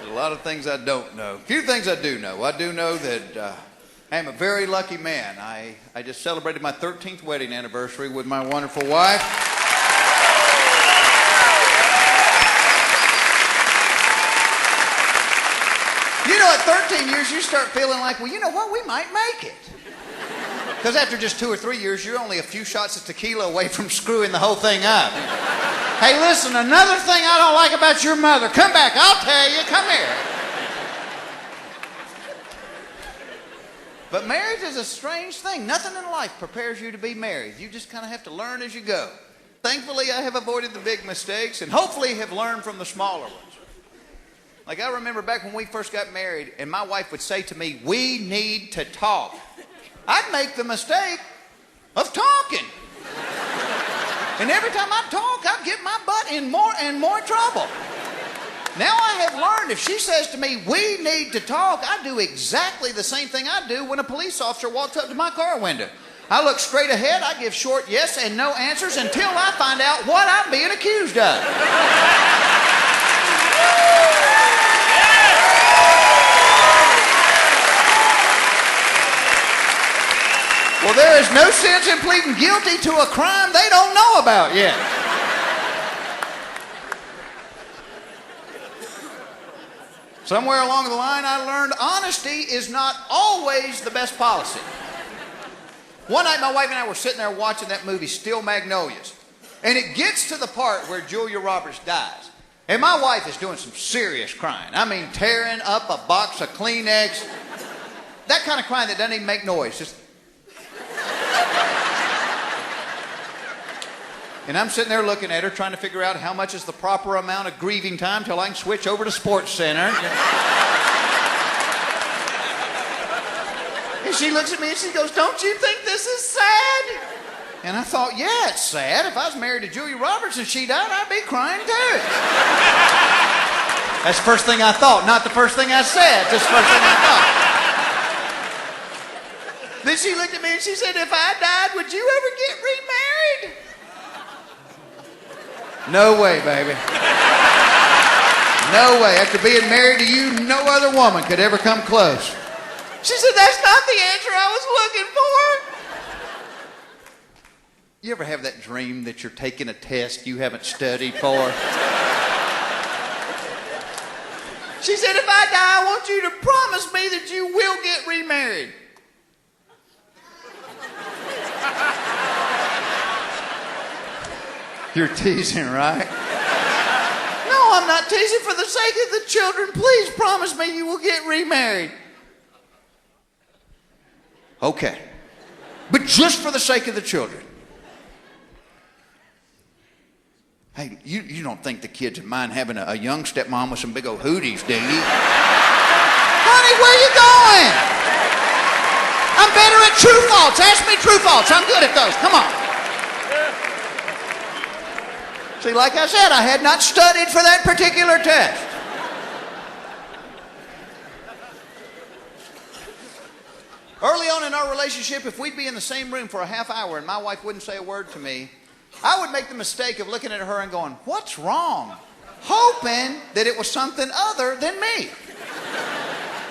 There's a lot of things I don't know. A few things I do know. I do know that I am a very lucky man. I just celebrated my 13th wedding anniversary with my wonderful wife. You know, at 13 years, you start feeling like, well, you know what, we might make it. Because after just 2 or 3 years, you're only a few shots of tequila away from screwing the whole thing up. Hey, listen, another thing I don't like about your mother. Come back, I'll tell you, come here. But marriage is a strange thing. Nothing in life prepares you to be married. You just kind of have to learn as you go. Thankfully, I have avoided the big mistakes and hopefully have learned from the smaller ones. Like I remember back when we first got married and my wife would say to me, we need to talk. I'd make the mistake of talking. And every time I talk, I'd get my butt in more and more trouble. Now I have learned if she says to me, we need to talk, I do exactly the same thing I do when a police officer walks up to my car window. I look straight ahead, I give short yes and no answers until I find out what I'm being accused of. Well, there is no sense in pleading guilty to a crime they don't know about yet. Somewhere along the line, I learned honesty is not always the best policy. One night, my wife and I were sitting there watching that movie, Steel Magnolias. And it gets to the part where Julia Roberts dies. And my wife is doing some serious crying. I mean, tearing up a box of Kleenex. That kind of crying that doesn't even make noise. Just... And I'm sitting there looking at her, trying to figure out how much is the proper amount of grieving time till I can switch over to Sports Center. And she looks at me and she goes, don't you think this is sad? And I thought, yeah, it's sad. If I was married to Julia Roberts and she died, I'd be crying too. That's the first thing I thought, not the first thing I said, just the first thing I thought. Then she looked at me and she said, if I died, would you ever get remarried? No way, baby. No way. After being married to you, no other woman could ever come close. She said, that's not the answer I was looking for. You ever have that dream that you're taking a test you haven't studied for? She said, if I die, I want you to promise me that you will get remarried. You're teasing, right? No, I'm not teasing. For the sake of the children, please promise me you will get remarried. Okay. But just for the sake of the children. Hey, you don't think the kids would mind having a young stepmom with some big old hooties, do you? Honey, where you going? I'm better at true faults. Ask me true faults. I'm good at those. Come on. See, like I said, I had not studied for that particular test. Early on in our relationship, if we'd be in the same room for a half hour and my wife wouldn't say a word to me, I would make the mistake of looking at her and going, what's wrong? Hoping that it was something other than me.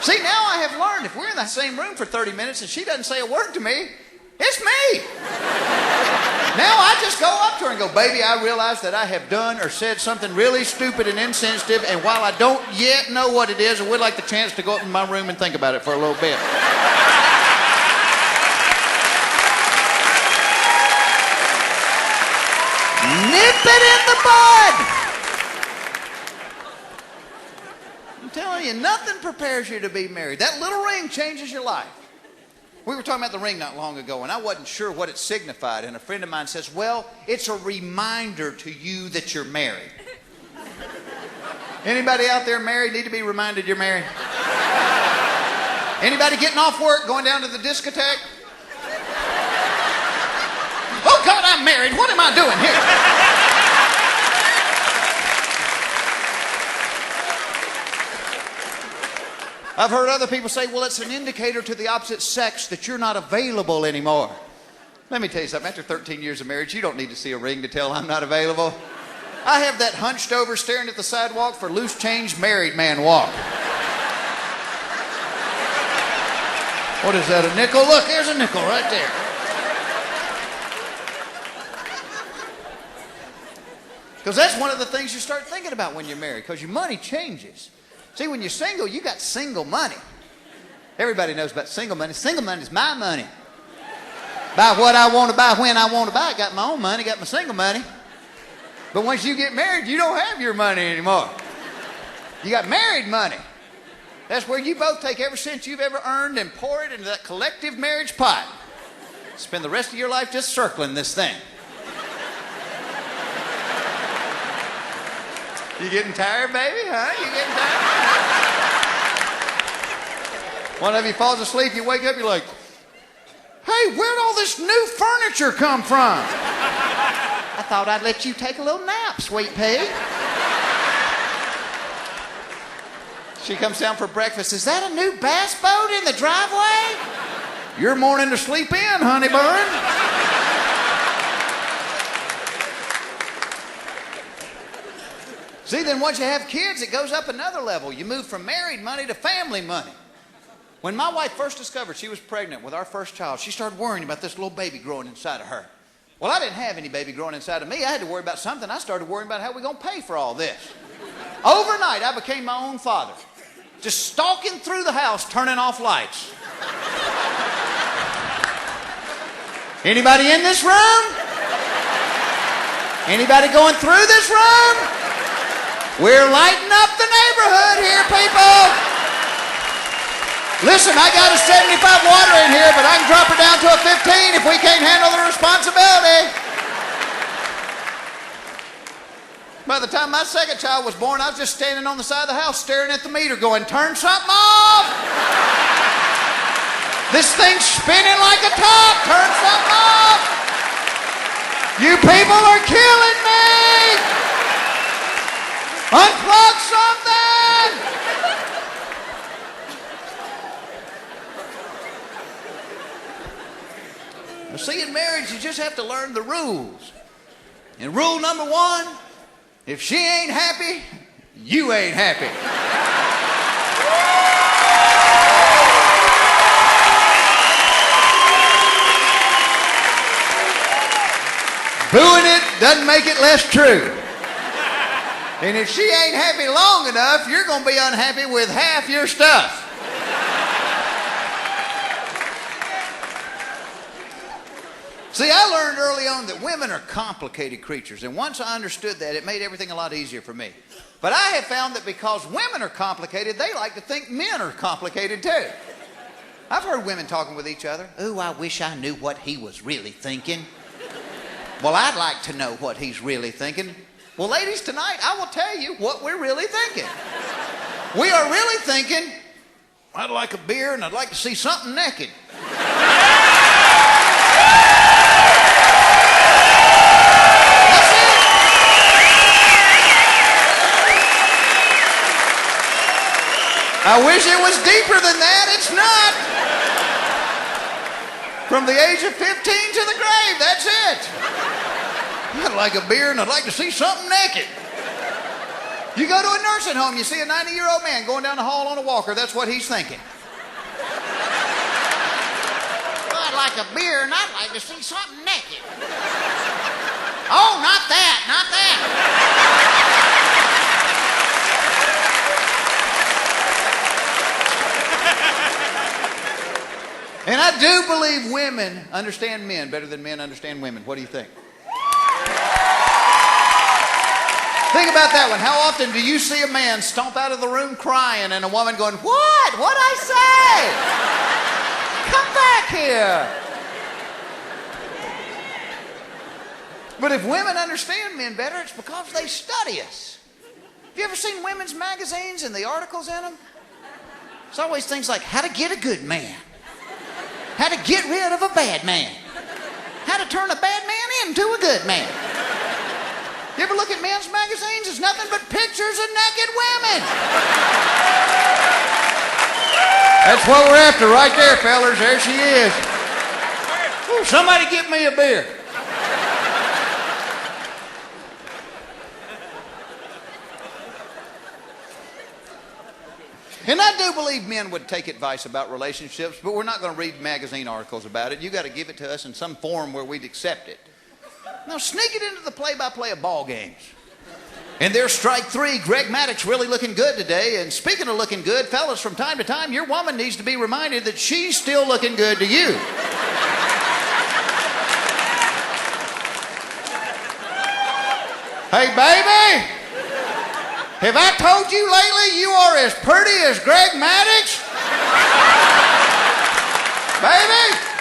See, now I have learned if we're in the same room for 30 minutes and she doesn't say a word to me, it's me. Now I just go up to her and go, baby, I realize that I have done or said something really stupid and insensitive, and while I don't yet know what it is, I would like the chance to go up in my room and think about it for a little bit. Nip it in the bud. I'm telling you, nothing prepares you to be married. That little ring changes your life. We were talking about the ring not long ago, and I wasn't sure what it signified, and a friend of mine says, well, it's a reminder to you that you're married. Anybody out there married need to be reminded you're married? Anybody getting off work, going down to the discotheque? Oh, God, I'm married. What am I doing here? I've heard other people say, well, it's an indicator to the opposite sex that you're not available anymore. Let me tell you something. After 13 years of marriage, you don't need to see a ring to tell I'm not available. I have that hunched over, staring at the sidewalk for loose change married man walk. What is that, a nickel? Look, there's a nickel right there. Because that's one of the things you start thinking about when you're married, because your money changes. See, when you're single, you got single money. Everybody knows about single money. Single money is my money. Buy what I want to buy, when I want to buy. Got my own money, got my single money. But once you get married, you don't have your money anymore. You got married money. That's where you both take every cent you've ever earned and pour it into that collective marriage pot. Spend the rest of your life just circling this thing. You getting tired, baby? Huh? You getting tired? One of you falls asleep, you wake up, you're like, hey, where'd all this new furniture come from? I thought I'd let you take a little nap, sweet pea. She comes down for breakfast. Is that a new bass boat in the driveway? Your morning to sleep in, honey bun. See, then once you have kids, it goes up another level. You move from married money to family money. When my wife first discovered she was pregnant with our first child, she started worrying about this little baby growing inside of her. Well, I didn't have any baby growing inside of me. I had to worry about something. I started worrying about how we're going to pay for all this. Overnight, I became my own father. Just stalking through the house, turning off lights. Anybody in this room? Anybody going through this room? We're lighting up the neighborhood here, people. Listen, I got a 75 water in here, but I can drop her down to a 15 if we can't handle the responsibility. By the time my second child was born, I was just standing on the side of the house staring at the meter going, turn something off. This thing's spinning like a top. Turn something off. You people are killing me. Unplug something. Well, see, in marriage, you just have to learn the rules. And rule number one, if she ain't happy, you ain't happy. Booing it doesn't make it less true. And if she ain't happy long enough, you're going to be unhappy with half your stuff. See, I learned early on that women are complicated creatures, and once I understood that, it made everything a lot easier for me. But I have found that because women are complicated, they like to think men are complicated too. I've heard women talking with each other. Ooh, I wish I knew what he was really thinking. Well, I'd like to know what he's really thinking. Well, ladies, tonight I will tell you what we're really thinking. We are really thinking, I'd like a beer and I'd like to see something naked. I wish it was deeper than that. It's not. From the age of 15 to the grave, that's it. I'd like a beer and I'd like to see something naked. You go to a nursing home, you see a 90-year-old man going down the hall on a walker, that's what he's thinking. Well, I'd like a beer and I'd like to see something naked. Oh, not that, not that. And I do believe women understand men better than men understand women. What do you think? Think about that one. How often do you see a man stomp out of the room crying and a woman going, what? What'd I say? Come back here. But if women understand men better, it's because they study us. Have you ever seen women's magazines and the articles in them? It's always things like how to get a good man. How to get rid of a bad man. How to turn a bad man into a good man. You ever look at men's magazines? It's nothing but pictures of naked women. That's what we're after right there, fellers. There she is. Ooh, somebody get me a beer. And I do believe men would take advice about relationships, but we're not going to read magazine articles about it. You got to give it to us in some form where we'd accept it. Now sneak it into the play-by-play of ball games. And there's strike three. Greg Maddux really looking good today. And speaking of looking good, fellas, from time to time, your woman needs to be reminded that she's still looking good to you. Hey, baby, have I told you lately you are as pretty as Greg Maddux? Baby?